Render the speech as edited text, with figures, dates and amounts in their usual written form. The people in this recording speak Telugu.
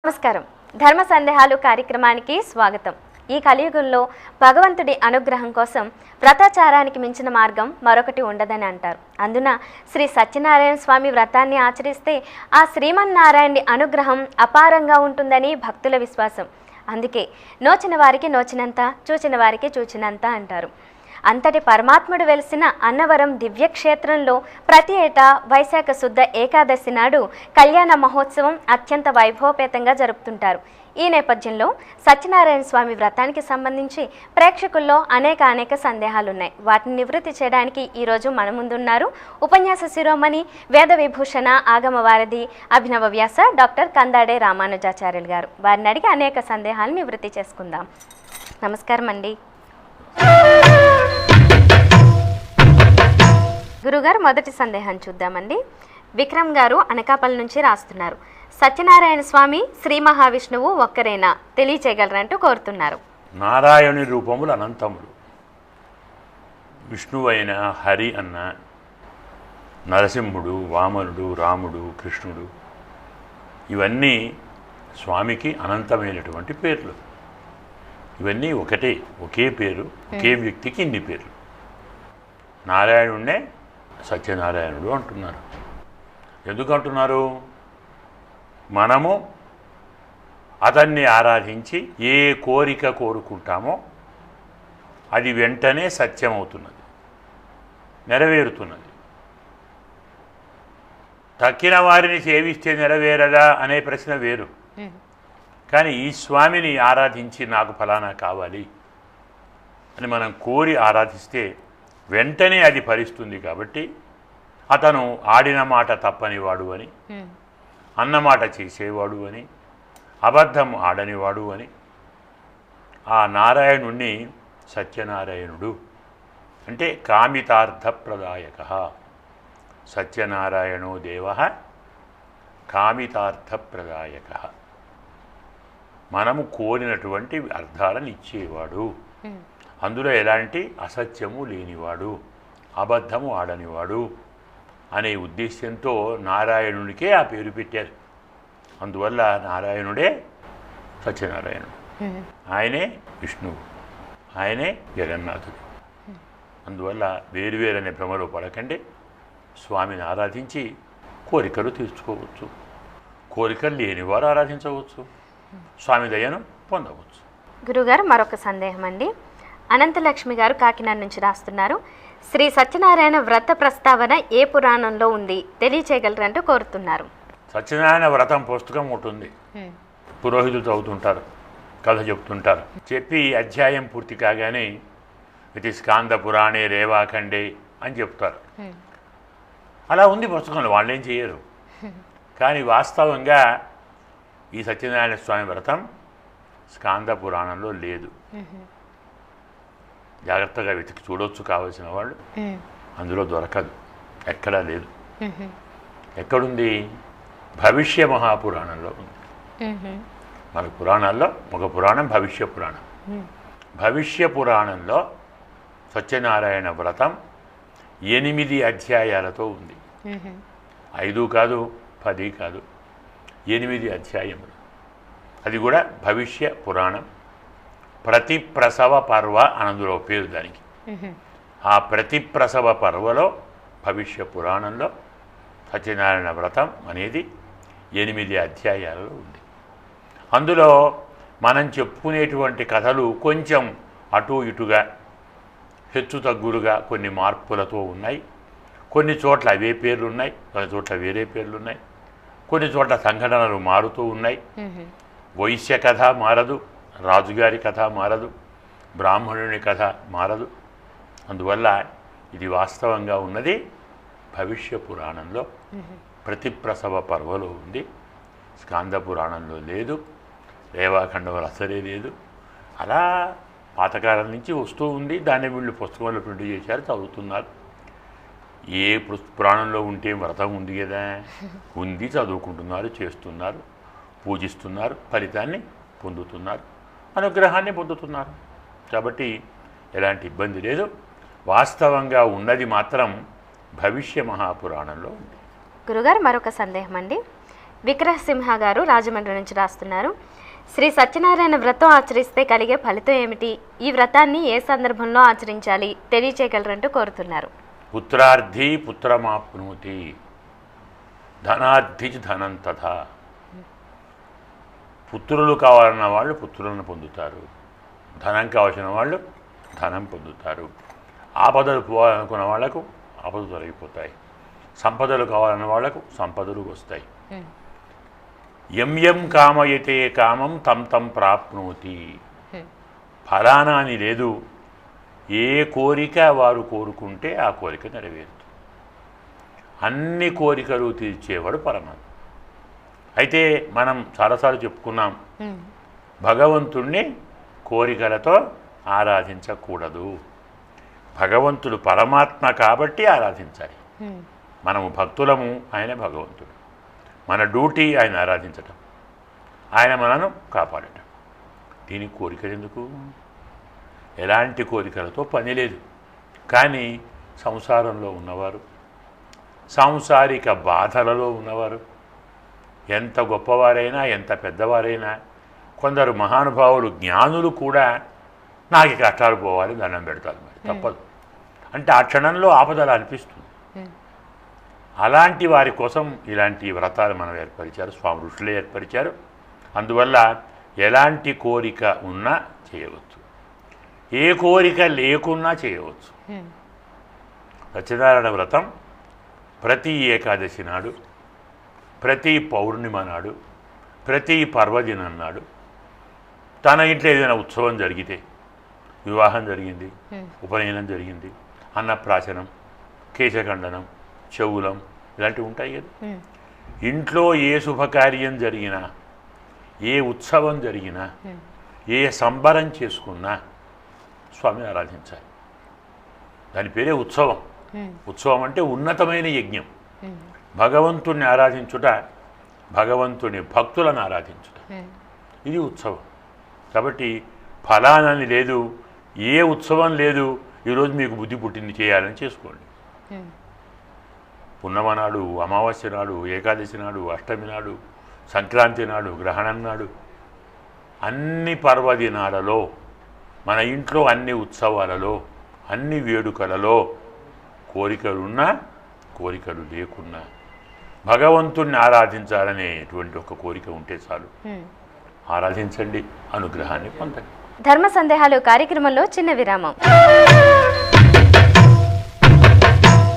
నమస్కారం. ధర్మ సందేహాలు కార్యక్రమానికి స్వాగతం. ఈ కలియుగంలో భగవంతుడి అనుగ్రహం కోసం వ్రతాచారానికి మించిన మార్గం మరొకటి ఉండదని అంటారు. అందున శ్రీ సత్యనారాయణ స్వామి వ్రతాన్ని ఆచరిస్తే ఆ శ్రీమన్నారాయణుడి అనుగ్రహం అపారంగా ఉంటుందని భక్తుల విశ్వాసం. అందుకే నోచిన వారికి నోచినంత, చూచిన వారికి చూచినంత అంటారు. అంతటి పరమాత్ముడు వెలిసిన అన్నవరం దివ్యక్షేత్రంలో ప్రతి ఏటా వైశాఖ శుద్ధ ఏకాదశి నాడు కళ్యాణ మహోత్సవం అత్యంత వైభవపేతంగా జరుపుతుంటారు. ఈ నేపథ్యంలో సత్యనారాయణ స్వామి వ్రతానికి సంబంధించి ప్రేక్షకుల్లో అనేక సందేహాలున్నాయి. వాటిని నివృత్తి చేయడానికి ఈరోజు మన ముందున్నారు ఉపన్యాస శిరోమణి వేద విభూషణ ఆగమ వారధి అభినవ వ్యాస డాక్టర్ కందాడే రామానుజాచార్యులు గారు. వారిని అడిగి అనేక సందేహాలను నివృత్తి చేసుకుందాం. నమస్కారం అండి. గురుగారు, మొదటి సందేహం చూద్దామండి. విక్రమ్ గారు అనకాపల్లి నుంచి రాస్తున్నారు. సత్యనారాయణ స్వామి శ్రీ మహావిష్ణువు ఒక్కరేనా, తెలియచేయగలరంటూ కోరుతున్నారు. నారాయణుని రూపములు అనంతములు. విష్ణువు అయిన, హరి అన్న, నరసింహుడు, వామనుడు, రాముడు, కృష్ణుడు, ఇవన్నీ స్వామికి అనంతమైనటువంటి పేర్లు. ఇవన్నీ ఒకే పేరు, ఒకే వ్యక్తికి ఇన్ని పేర్లు. నారాయణుడినే సత్యనారాయణుడు అంటున్నారు. ఎందుకు అంటున్నారు? మనము అతన్ని ఆరాధించి ఏ కోరిక కోరుకుంటామో అది వెంటనే సత్యమవుతున్నది, నెరవేరుతున్నది. తక్కిన వారిని సేవిస్తే నెరవేరదా అనే ప్రశ్న వేరు. కానీ ఈ స్వామిని ఆరాధించి నాకు ఫలానా కావాలి అని మనం కోరి ఆరాధిస్తే వెంటనే అది ఫలిస్తుంది. కాబట్టి అతను ఆడిన మాట తప్పనివాడు అని, అన్నమాట చేసేవాడు అని, అబద్ధం ఆడనివాడు అని ఆ నారాయణుణ్ణి సత్యనారాయణుడు అంటే కామితార్థప్రదాయక. సత్యనారాయణో దేవ కామితార్థప్రదాయక. మనము కోరినటువంటి అర్థాలను ఇచ్చేవాడు, అందులో ఎలాంటి అసత్యము లేనివాడు, అబద్ధము ఆడనివాడు అనే ఉద్దేశ్యంతో నారాయణునికే ఆ పేరు పెట్టారు. అందువల్ల నారాయణుడే సత్యనారాయణుడు, ఆయనే విష్ణువు, ఆయనే జగన్నాథుడు. అందువల్ల వేరువేరనే భ్రమలో పడకండి. స్వామిని ఆరాధించి కోరికలు తీర్చుకోవచ్చు, కోరికలు లేనివారు ఆరాధించవచ్చు, స్వామి దయను పొందవచ్చు. గురుగారు, మరొక సందేహం అండి. అనంతలక్ష్మి గారు కాకినాడ నుంచి రాస్తున్నారు. శ్రీ సత్యనారాయణ వ్రత ప్రస్తావన ఏ పురాణంలో ఉంది, తెలియచేయగలరంటూ కోరుతున్నారు. సత్యనారాయణ వ్రతం పుస్తకం ఉంటుంది, పురోహితులు చదువుతుంటారు, కథ చెప్తుంటారు. చెప్పి అధ్యాయం పూర్తి కాగానే ఇది స్కాంద పురాణే రేవాఖండే అని చెప్తారు. అలా ఉంది పుస్తకంలో, వాళ్ళేం చేయరు. కానీ వాస్తవంగా ఈ సత్యనారాయణ స్వామి వ్రతం స్కాంద పురాణంలో లేదు. జాగ్రత్తగా వెతికి చూడవచ్చు కావలసిన వాళ్ళు, అందులో దొరకదు, ఎక్కడా లేదు. ఎక్కడుంది? భవిష్య మహాపురాణంలో ఉంది. మన పురాణాల్లో ఒక పురాణం భవిష్య పురాణం. భవిష్య పురాణంలో సత్యనారాయణ వ్రతం 8 అధ్యాయాలతో ఉంది. 5 కాదు, 10 కాదు, 8 అధ్యాయములు. అది కూడా భవిష్య పురాణం. ప్రతిప్రసవ పర్వ అనందులో పేరు దానికి. ఆ ప్రతిప్రసవ పర్వలో భవిష్య పురాణంలో సత్యనారాయణ వ్రతం అనేది 8 అధ్యాయాలలో ఉంది. అందులో మనం చెప్పుకునేటువంటి కథలు కొంచెం అటు ఇటుగా, హెచ్చు తగ్గులుగా, కొన్ని మార్పులతో ఉన్నాయి. కొన్ని చోట్ల అవే పేర్లు ఉన్నాయి, కొన్ని చోట్ల వేరే పేర్లు ఉన్నాయి, కొన్ని చోట్ల సంఘటనలు మారుతూ ఉన్నాయి. వైశ్య కథ మారదు, రాజుగారి కథ మారదు, బ్రాహ్మణుని కథ మారదు. అందువల్ల ఇది వాస్తవంగా ఉన్నది భవిష్య పురాణంలో, ప్రతిప్రసవ పర్వలో ఉంది. స్కాంద పురాణంలో లేదు, రేవాఖండంలో అసలే లేదు. అలా పాతకాలం నుంచి వస్తూ ఉంది. దాన్ని వీళ్ళు పుస్తకంలో ప్రింట్ చేశారు, చదువుతున్నారు. ఏ పురాణంలో ఉంటే వ్రతం ఉంది కదా, ఉంది, చదువుకుంటున్నారు, చేస్తున్నారు, పూజిస్తున్నారు, ఫలితాన్ని పొందుతున్నారు, అనుగ్రహాన్ని పొందుతున్నారు. కాబట్టి ఎలాంటి ఇబ్బంది లేదు. వాస్తవంగా ఉన్నది మాత్రం భవిష్య మహాపురాణంలో ఉంది. గురుగారు, మరొక సందేహం అండి. విక్రమసింహ గారు రాజమండ్రి నుంచి రాస్తున్నారు. శ్రీ సత్యనారాయణ వ్రతం ఆచరిస్తే కలిగే ఫలితం ఏమిటి? ఈ వ్రతాన్ని ఏ సందర్భంలో ఆచరించాలి తెలియచేయగలరంటూ కోరుతున్నారు. పుత్రార్థి పుత్రమాప్నోతి, ధనార్థి ధనం తథా. పుత్రులు కావాలన్న వాళ్ళు పుత్రులను పొందుతారు, ధనం కావాల్సిన వాళ్ళు ధనం పొందుతారు. ఆపదలు పోవాలనుకున్న వాళ్లకు ఆపదలు తొలగిపోతాయి, సంపదలు కావాలన్న వాళ్లకు సంపదలు వస్తాయి. ఎం కామయతే కామం తం తం ప్రాప్నోతి. ఫలానా అని లేదు, ఏ కోరిక వారు కోరుకుంటే ఆ కోరిక నెరవేరుతుంది. అన్ని కోరికలు తీర్చేవాడు పరమాత్మ. అయితే మనం చాలాసార్లు చెప్పుకున్నాం, భగవంతుణ్ణి కోరికలతో ఆరాధించకూడదు. భగవంతుడు పరమాత్మ కాబట్టి ఆరాధించాలి. మనము భక్తులము, ఆయన భగవంతుడు. మన డ్యూటీ ఆయన ఆరాధించటం, ఆయన మనను కాపాడటం. దీనికి కోరికలు ఎందుకు? ఎలాంటి కోరికలతో పని లేదు. కానీ సంసారంలో ఉన్నవారు, సాంసారిక బాధలలో ఉన్నవారు, ఎంత గొప్పవారైనా ఎంత పెద్దవారైనా, కొందరు మహానుభావులు జ్ఞానులు కూడా నాకు ఈ కష్టాలు పోవాలి దండం పెడతారు. మరి తప్పదు. అంటే ఆ క్షణంలో ఆపదలు అనిపిస్తుంది. అలాంటి వారి కోసం ఇలాంటి వ్రతాలు మనం ఏర్పరిచారు, స్వామి ఋషులే ఏర్పరిచారు. అందువల్ల ఎలాంటి కోరిక ఉన్నా చేయవచ్చు, ఏ కోరిక లేకున్నా చేయవచ్చు. సత్యనారాయణ వ్రతం ప్రతి ఏకాదశి నాడు, ప్రతి పౌర్ణిమ నాడు, ప్రతి పర్వదినం నాడు, తన ఇంట్లో ఏదైనా ఉత్సవం జరిగితే, వివాహం జరిగింది, ఉపనయనం జరిగింది, అన్నప్రాశనం, కేశఖండనం, చెవులం, ఇలాంటివి ఉంటాయి కదా. ఇంట్లో ఏ శుభకార్యం జరిగినా, ఏ ఉత్సవం జరిగినా, ఏ సంబరం చేసుకున్నా స్వామిని ఆరాధించాలి. దాని పేరే ఉత్సవం. ఉత్సవం అంటే ఉన్నతమైన యజ్ఞం. భగవంతుణ్ణి ఆరాధించుట, భగవంతుని భక్తులను ఆరాధించుట, ఇది ఉత్సవం. కాబట్టి ఫలానని లేదు, ఏ ఉత్సవం లేదు, ఈరోజు మీకు బుద్ధి పుట్టింది చేయాలని చేసుకోండి. పున్నమ నాడు, అమావాస్య నాడు, ఏకాదశి నాడు, అష్టమి నాడు, సంక్రాంతి నాడు, గ్రహణం నాడు, అన్ని పర్వదినాలలో, మన ఇంట్లో అన్ని ఉత్సవాలలో, అన్ని వేడుకలలో కోరికలున్నా కోరికలు లేకున్నా భగవంతుణ్ణి ఆరాధించాలనేటువంటి ఒక కోరిక ఉంటే చాలు. ఆరాధించండి, అనుగ్రహాన్ని పొందండి. ధర్మ సందేహాలు కార్యక్రమంలో చిన్న విరామం.